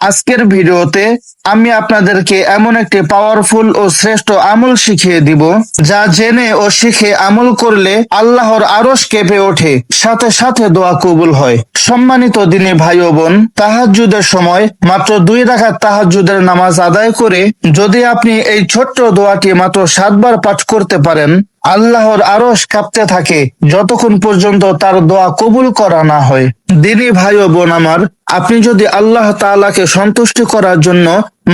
আজকের ভিডিওতে আমি আপনাদেরকে এমন একটি পাওয়ারফুল ও শ্রেষ্ঠ আমল শিখিয়ে দিব, যা জেনে ও শিখে আমল করলে আল্লাহর আরশ কেঁপে ওঠে, সাথে সাথে দোয়া কবুল হয়। সম্মানিত দিনী ভাই ও বোন, তাহাজ্জুদের সময় মাত্র 2 রাকাত তাহাজ্জুদের নামাজ আদায় করে যদি আপনি এই ছোট্ট দোয়াটি মাত্র 7 বার পাঠ করতে পারেন, আল্লাহর আরশ কাঁপতে থাকে যতক্ষণ পর্যন্ত তার দোয়া কবুল করা না হয়। দিনী ভাই ও বোন আমার, আপনি যদি আল্লাহ তাআলাকে সন্তুষ্টি করার জন্য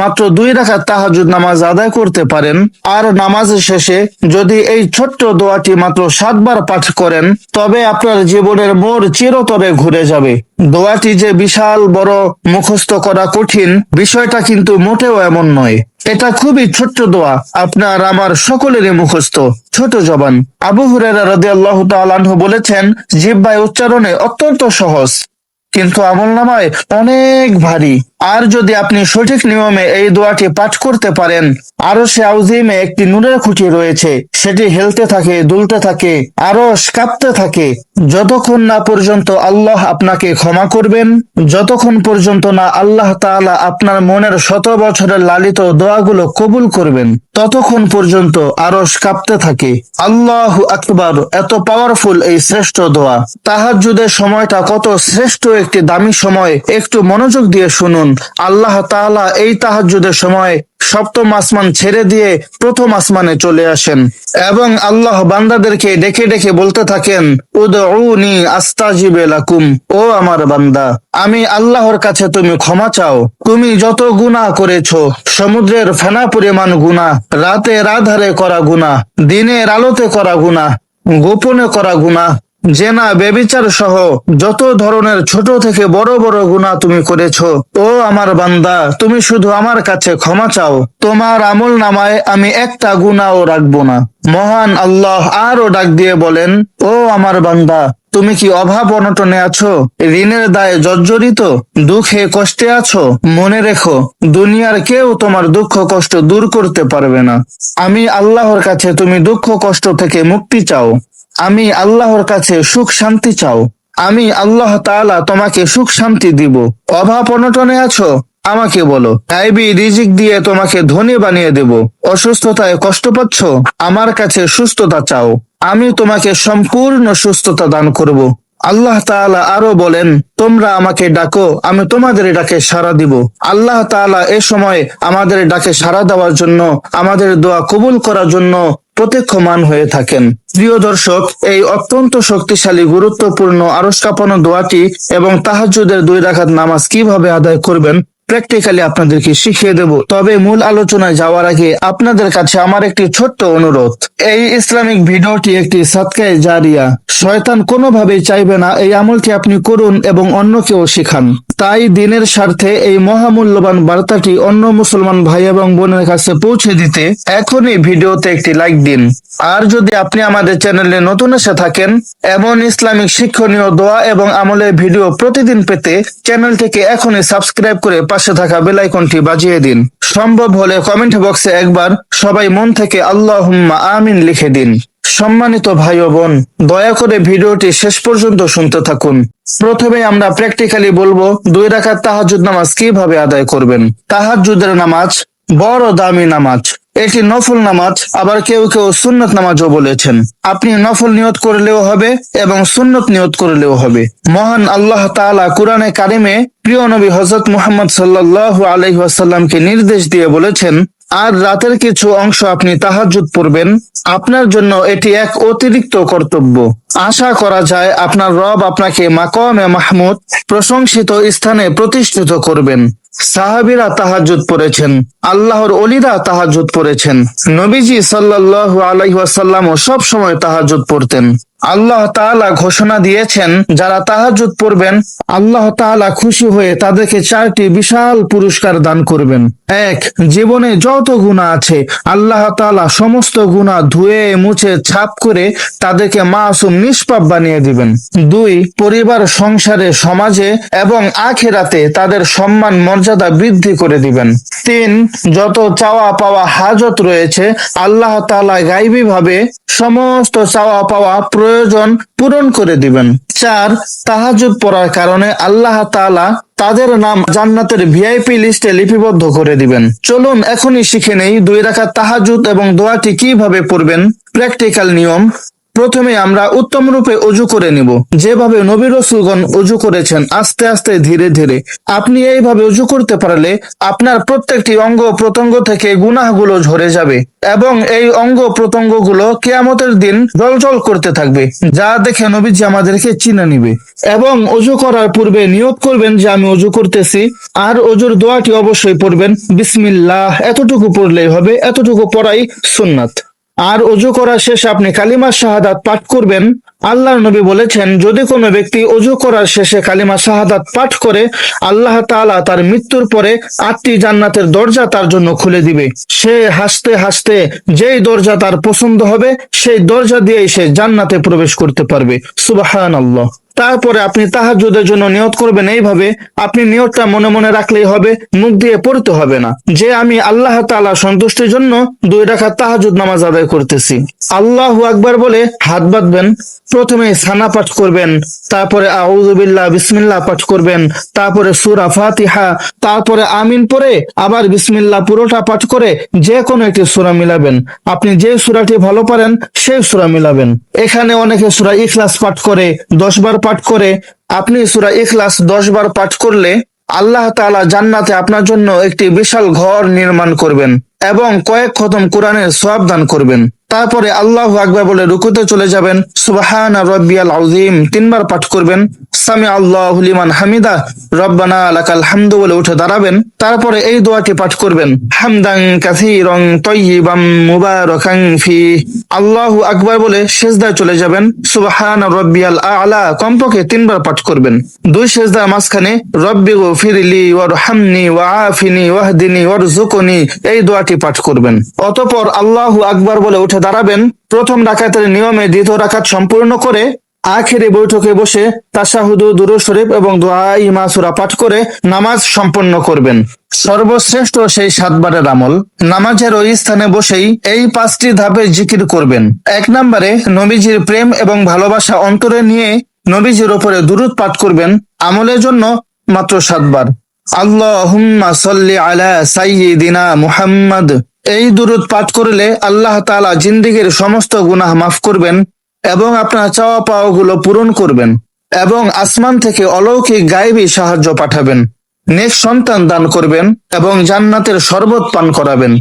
মাত্র 2 রাকাত তাহাজ্জুদ নামাজ আদায় করতে পারেন, আর নামাজের শেষে যদি এই ছোট্ট দোয়াটি মাত্র 7 বার পাঠ করেন, তবে আপনার জীবনের মোড় চিরতরে ঘুরে যাবে। দোয়াটি যে বিশাল বড়, মুখস্থ করা কঠিন, বিষয়টা কিন্তু মোটেও এমন নয়। এটা খুবই ছোট্ট দোয়া, আপনার আমার সকলেরই মুখস্থ, ছোট জবান। আবু হুরায়রা রাদিয়াল্লাহু তাআলা আনহু বলেছেন, জিহ্বায় উচ্চারণে অত্যন্ত সহজ, কিন্তু আমলনামায় অনেক ভারী। আর যদি আপনি সঠিক নিয়মে এই দোয়াটি পাঠ করতে পারেন, আরশে আযীমে একটি নূরের খুঁটি রয়েছে, সেটি হেলতে থাকে, দুলতে থাকে, আরশ কাঁপতে থাকে, যতক্ষণ না পর্যন্ত আল্লাহ আপনাকে ক্ষমা করবেন, যতক্ষণ পর্যন্ত না আল্লাহ তাআলা আপনার মনের 100 বছরের লালিত দোয়াগুলো কবুল করবেন, ততক্ষণ পর্যন্ত আরশ কাঁপতে থাকে। আল্লাহু আকবার! এত পাওয়ারফুল এই শ্রেষ্ঠ দোয়া। তাহাজ্জুদের সময়টা কত শ্রেষ্ঠ একটি দামি সময়, একটু মনোযোগ দিয়ে শুনুন। আল্লাহ তাআলা এই তাহাজ্জুদের সময় 7ম আসমান ছেড়ে দিয়ে 1ম আসমানে চলে আসেন এবং আল্লাহ বান্দাদেরকে ডেকে ডেকে বলতে থাকেন, উদউনি আস্তাজিব লাকুম। ও আমার বান্দা, আমি আল্লাহর কাছে তুমি ক্ষমা চাও। তুমি যত গুনাহ করেছো, সমুদ্রের ফেনা পরিমাণ গুনাহ, রাতের আধারে করা গুনাহ, দিনের আলোতে করা গুনাহ, গোপনে করা গুনাহ, জেনা ব্যভিচার সহ যত ধরনের ছোট থেকে বড় বড় গুনাহ তুমি করেছো, ও আমার বান্দা, তুমি শুধু আমার কাছে ক্ষমা চাও। তোমার আমল নামায় আমি একটা গুনাহও রাখবো না। মহান আল্লাহ আরো ডাক দিয়ে বলেন, ও আমার বান্দা, তুমি কি অভাব অনটনে আছো, ঋণের দায়ে জর্জরিত, দুঃখে কষ্টে আছো? মনে রেখো, দুনিয়ার কেউ তোমার দুঃখ কষ্ট দূর করতে পারবে না। আমি আল্লাহর কাছে তুমি দুঃখ কষ্ট থেকে মুক্তি চাও, আমি আল্লাহর কাছে সুখ শান্তি চাও, আমি আল্লাহ তাআলা তোমাকে সুখ শান্তি দিব। অভাব অনটনে আছো, আমাকে বলো, গায়বী রিজিক দিয়ে তোমাকে ধনী বানিয়ে দেব। অসুস্থতায় কষ্ট পাচ্ছ, আমার কাছে সুস্থতা চাও, আমি তোমাকে সম্পূর্ণ সুস্থতা দান করব। আল্লাহ তাআলা আরো বলেন, তোমরা আমাকে ডাকো, আমি তোমাদের ডাকে সাড়া দিব। আল্লাহ তাআলা এ সময় আমাদের ডাকে সাড়া দেওয়ার জন্য, আমাদের দোয়া কবুল করার জন্য প্রতীক্ষমান হয়ে থাকেন। প্রিয় দর্শক, এই অত্যন্ত শক্তিশালী, গুরুত্বপূর্ণ আরশ কাঁপানো দোয়াটি এবং তাহাজ্জুদের 2 রাকাত নামাজ কিভাবে আদায় করবেন প্র্যাকটিক্যালি আপনাদেরকে শিখিয়ে দেব। তবে মূল আলোচনায় যাওয়ার আগে আপনাদের কাছে আমার একটি ছোট্ট অনুরোধ। এই ইসলামিক ভিডিওটি একটি সাদকায়ে জারিয়া। শয়তান কোনোভাবেই চাইবে না এই আমলটি আপনি করুন এবং অন্যকেও শেখান। তাই দিনের স্বার্থে এই মহামূল্যবান বার্তাটি অন্য মুসলমান ভাই এবং বোনের কাছে পৌঁছে দিতে এখনই ভিডিওতে একটি লাইক দিন। আর যদি আপনি আমাদের চ্যানেলে নতুন এসে থাকেন, এমন ইসলামিক শিক্ষণীয় দোয়া এবং আমলের ভিডিও প্রতিদিন পেতে চ্যানেলটিকে এখনই সাবস্ক্রাইব করে পাশে থাকা বেল আইকনটি বাজিয়ে দিন। সম্ভব হলে কমেন্ট বক্সে একবার সবাই মন থেকে আল্লাহুম্মা আমিন লিখে দিন। সম্মানিত ভাই ও বোন, দয়া করে ভিডিওটি শেষ পর্যন্ত শুনতে থাকুন। প্রথমে আমরা প্র্যাকটিক্যালি বলবো 2 রাকাত তাহাজ্জুদ নামাজ কিভাবে আদায় করবেন। তাহাজ্জুদের নামাজ বড় দামি নামাজ। এটি নফল নামাজ, আবার কেউ কেউ সুন্নত নামাজও বলেছেন। আপনি নফল নিয়ত করলেও হবে এবং সুন্নত নিয়ত করলেও হবে। মহান আল্লাহ তাআলা কুরআনে কারিমে প্রিয় নবী হযরত মুহাম্মদ সাল্লাল্লাহু আলাইহি ওয়াসাল্লামকে নির্দেশ দিয়ে বলেছেন, আর রাতের কিছু অংশ আপনি তাহাজ্জুদ পড়বেন। আপনার জন্য এটি এক অতিরিক্ত কর্তব্য। আশা করা যায় আপনার রব আপনাকে মাকামে মাহমুদ, প্রশংসিত স্থানে প্রতিষ্ঠিত করবেন। সাহাবীরা তাহাজ্জুদ পড়েছেন, আল্লাহর ওলিরা তাহাজ্জুদ পড়েছেন, নবীজি সাল্লাল্লাহু আলাইহি ওয়াসাল্লামও সব সময় তাহাজ্জুদ পড়তেন। আল্লাহ তাআলা ঘোষণা দিয়েছেন, যারা তাহাজ্জুদ পড়বেন, আল্লাহ তাআলা খুশি হয়ে তাদেরকে 4টি বিশাল পুরস্কার দান করবেন। 1, জীবনে যত গুনাহ আছে আল্লাহ তাআলা সমস্ত গুনাহ ধুয়ে মুছে ছাপ করে তাদেরকে মাসুম নিষ্পাপ বানিয়ে দিবেন। 2, পরিবার, সংসারে, সমাজে এবং আখিরাতে তাদের সম্মান মর্যাদা বৃদ্ধি করে দিবেন। 3, যত চাওয়া পাওয়া হাজত রয়েছে আল্লাহ তাআলা গায়বী ভাবে সমস্ত চাওয়া পাওয়া প্রয়োজন পূরণ করে দিবেন। 4, তাহাজ্জুদ পড়ার কারণে আল্লাহ তাআলা তাদের নাম জান্নাতের ভিআইপি লিস্টে লিপিবদ্ধ করে দিবেন। চলুন এখনই শিখে নেই 2 রাকাত তাহাজ্জুদ এবং দোয়াটি কিভাবে পড়বেন। প্র্যাকটিক্যাল নিয়ম। প্রথমে আমরা উত্তম রূপে অজু করে নিব, যেভাবে নবী রাসূলগণ অজু করেছেন, আস্তে আস্তে ধীরে ধীরে। আপনি এইভাবে অজু করতে পারলে আপনার প্রত্যেকটি অঙ্গ প্রত্যঙ্গ থেকে গুনাহগুলো ঝরে যাবে এবং এই অঙ্গ প্রত্যঙ্গগুলো কিয়ামতের দিন জ্বলজ্বল করতে থাকবে, যা দেখে নবীজি আমাদেরকে চিনে নিবে। এবং অজু করার পূর্বে নিয়ত করবেন যে আমি অজু করতেছি, আর অজুর দোয়াটি অবশ্যই পড়বেন বিসমিল্লাহ, এতটুকু পড়লেই হবে, এতটুকু পড়াই সুন্নাত। আর অজু করার শেষে আপনি কালিমা শাহাদাত পাঠ করবেন। আল্লাহর নবী বলেছেন, যদি কোনো ব্যক্তি অজু করার শেষে কালিমা শাহাদাত পাঠ করে, আল্লাহ তাআলা তার মৃত্যুর পরে 8টি জান্নাতের দরজা তার জন্য খুলে দিবে। সে হাসতে হাসতে যেই দরজা তার পছন্দ হবে সেই দরজা দিয়েই সে জান্নাতে প্রবেশ করতে পারবে। সুবহানাল্লাহ। তারপরে আপনি তাহাজ্জুদের জন্য নিয়ত করবেন এইভাবে। আপনি নিয়তটা মনে মনে রাখলেই হবে, মুখ দিয়ে পড়তে হবে না, যে আমি আল্লাহ তাআলার সন্তুষ্টির জন্য 2 রাকাত তাহাজ্জুদ নামাজ আদায় করতেছি। আল্লাহু আকবার বলে হাত বাঁধবেন। প্রথমে সানা পাঠ করবেন, তারপরে আউযু বিল্লাহ বিসমিল্লাহ পাঠ করবেন, তারপরে সূরা ফাতিহা, তারপরে আমিন পড়ে আবার বিসমিল্লাহ পুরোটা পাঠ করে যে কোনো একটি সূরা মিলাবেন। আপনি যে সূরাটি ভালো পারেন সেই সূরা মিলাবেন। এখানে অনেকে সূরা ইখলাস পাঠ করে 10 বার পাঠ করে। আপনি সূরা ইখলাস 10 বার পাঠ করলে আল্লাহ তাআলা জান্নাতে আপনার জন্য একটি বিশাল ঘর নির্মাণ করবেন এবং কয়েক খতম কোরআনের সওয়াব দান করবেন। তারপরে আল্লাহু আকবার বলে রুকুতে চলে যাবেন। সুবহানা রাব্বিয়াল আযীম 3 বার পাঠ করবেন। সামি আল্লাহু লিমান হামিদা রব্বানা লাকাল হামদু বলে উঠে দাঁড়াবেন। তারপরে এই দোয়াটি পাঠ করবেন, হামদান কাসীরান তাইয়িবাম মুবারাকান ফি। আল্লাহু আকবার বলে সিজদায় চলে যাবেন। সুবহানা রাব্বিয়াল আ'লা কমপক্ষে 3 বার পাঠ করবেন। 2 সিজদার মাঝখানে রব্বি গফিরলি ওয়ারহামনি ওয়াআফিনি ওয়াহদিনি ওয়ারযুকনি এই দোয়াটি পাঠ করবেন। অতঃপর আল্লাহু আকবার বলে উঠে দাঁড়াবেন। প্রথম রাকাতের নিয়মে দ্বিতীয় রাকাত সম্পূর্ণ করে আখেরি বৈঠকে বসে তাশাহুদ, দুরূদ শরীফ এবং দুআ-ই মাসুরা পাঠ করে নামাজ সম্পন্ন করবেন। সর্বশ্রেষ্ঠ সেই 7 বারের আমল, নামাজের ওই স্থানে বসেই এই 5টি ধাপে জিকির করবেন। 1 নম্বরে নবীজির প্রেম এবং ভালোবাসা অন্তরে নিয়ে নবীজির উপরে দুরূদ পাঠ করবেন। আমলের জন্য মাত্র 7 বার। আল্লাহুম্মা সাল্লি আলা সাইয়্যিদিনা মুহাম্মদ। এই দুরূদ পাঠ করলে আল্লাহ তাআলা জিন্দেগীর সমস্ত গুনাহ মাফ করবেন এবং আপনার চাওয়া পাওয়াগুলো পূরণ করবেন এবং আসমান থেকে অলৌকিক গায়েবী সাহায্য পাঠাবেন। নেক সন্তান দান করবেন এবং জান্নাতের শরবত পান করাবেন।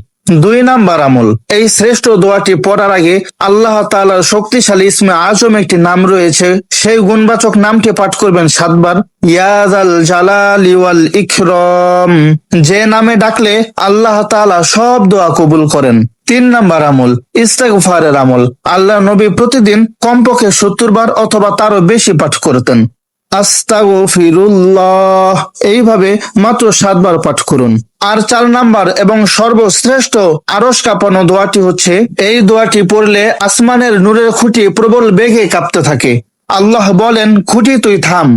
2 নাম্বার আমল, এই শ্রেষ্ঠ দোয়াটি পড়ার আগে আল্লাহ তাআলার শক্তিশালী ইসমে আজম একটি নাম রয়েছে, সেই গুণবাচক নামটি পাঠ করবেন 7 বার। ইয়া যাল জালালি ওয়াল ইকরাম, যে নামে ডাকলে আল্লাহ তাআলা সব দোয়া কবুল করেন। 3 নাম্বার আমল, ইস্তেগফারের আমল। আল্লাহ নবী প্রতিদিন কমপক্ষে 70 বার অথবা তারও বেশি পাঠ করতেন। আস্তাগফিরুল্লাহ এইভাবে মাত্র 7 বার পাঠ করুন। আর 4 নাম্বার এবং সর্বশ্রেষ্ঠ আরশ কাঁপানো দোয়াটি হচ্ছে, এই দোয়াটি পড়লে আসমানের নূরের খুঁটি প্রবল বেগে কাঁপতে থাকে। আল্লাহ বলেন, খুঁটি তুই থাম।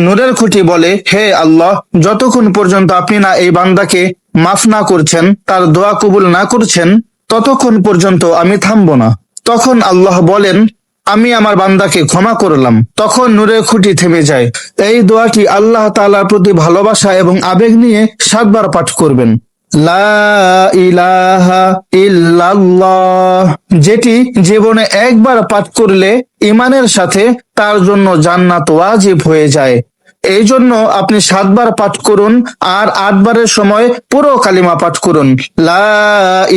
নূরের খুঁটি বলে, হে আল্লাহ, যতক্ষণ পর্যন্ত আপনি না এই বান্দাকে মাফ না করছেন, তার দোয়া কবুল না করছেন, ততক্ষণ পর্যন্ত আমি থামবো না। তখন আল্লাহ বলেন, আমি আমার বান্দাকে ক্ষমা করলাম। তখন নূরের খুঁটি থেমে যায়। এই দোয়াটি আল্লাহ তাআলার প্রতি ভালোবাসা এবং আবেগ নিয়ে 7 বার পাঠ করবেন। লা ইলাহা ইল্লাল্লাহ, যেটি জীবনে একবার পাঠ করলে ঈমানের সাথে তার জন্য জান্নাত ওয়াজিব হয়ে যায়। এই জন্য আপনি 7 বার পাঠ করুন আর 8 বারের সময় পুরো কালিমা পাঠ করুন, লা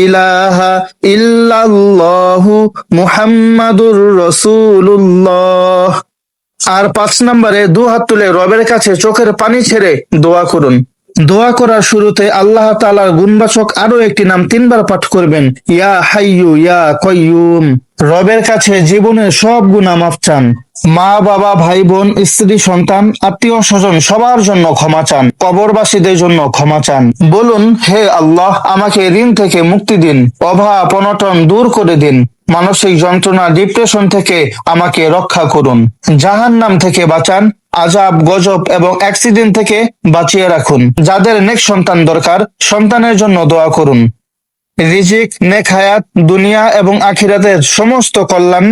ইলাহা ইল্লাল্লাহু মুহাম্মাদুর রাসূলুল্লাহ। আর 5 নম্বরে 2 হাত তুলে রবের কাছে চোখের পানি ছেড়ে দোয়া করুন। দোয়া করার শুরুতে আল্লাহ তাআলার গুণবাচক আরো একটি নাম 3 বার পাঠ করবেন, ইয়া হাইয়ু ইয়া কাইয়ুম। রবের কাছে জীবনের সব গুনাহ মাফ চান। মা বাবা, ভাই বোন, স্ত্রী, সন্তান, আত্মীয় স্বজন সবার জন্য ক্ষমা চান। কবরবাসীদের জন্য ক্ষমা চান। বলুন, হে আল্লাহ, আমাকে ঋণ থেকে মুক্তি দিন, অভাব অনটন দূর করে দিন, মানসিক যন্ত্রণা ডিপ্রেশন থেকে আমাকে রক্ষা করুন, জাহান্নাম থেকে বাঁচান, আযাব গজব এবং অ্যাক্সিডেন্ট থেকে বাঁচিয়ে রাখুন। যাদের নেক সন্তান দরকার, সন্তানের জন্য দোয়া করুন। রিজিক, নেক হায়াত, দুনিয়া এবং আখিরাতের সমস্ত কল্যাণ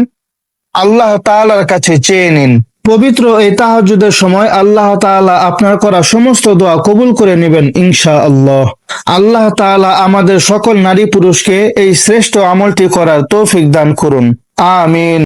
আল্লাহ তাআলার কাছে চেয়ে নিন। পবিত্র এই তাহাজ্জুদের সময় আল্লাহ তাআলা আপনার করা সমস্ত দোয়া কবুল করে নেবেন ইনশাআল্লাহ। আল্লাহ তাআলা আমাদের সকল নারী পুরুষকে এই শ্রেষ্ঠ আমলটি করার তৌফিক দান করুন। আমিন।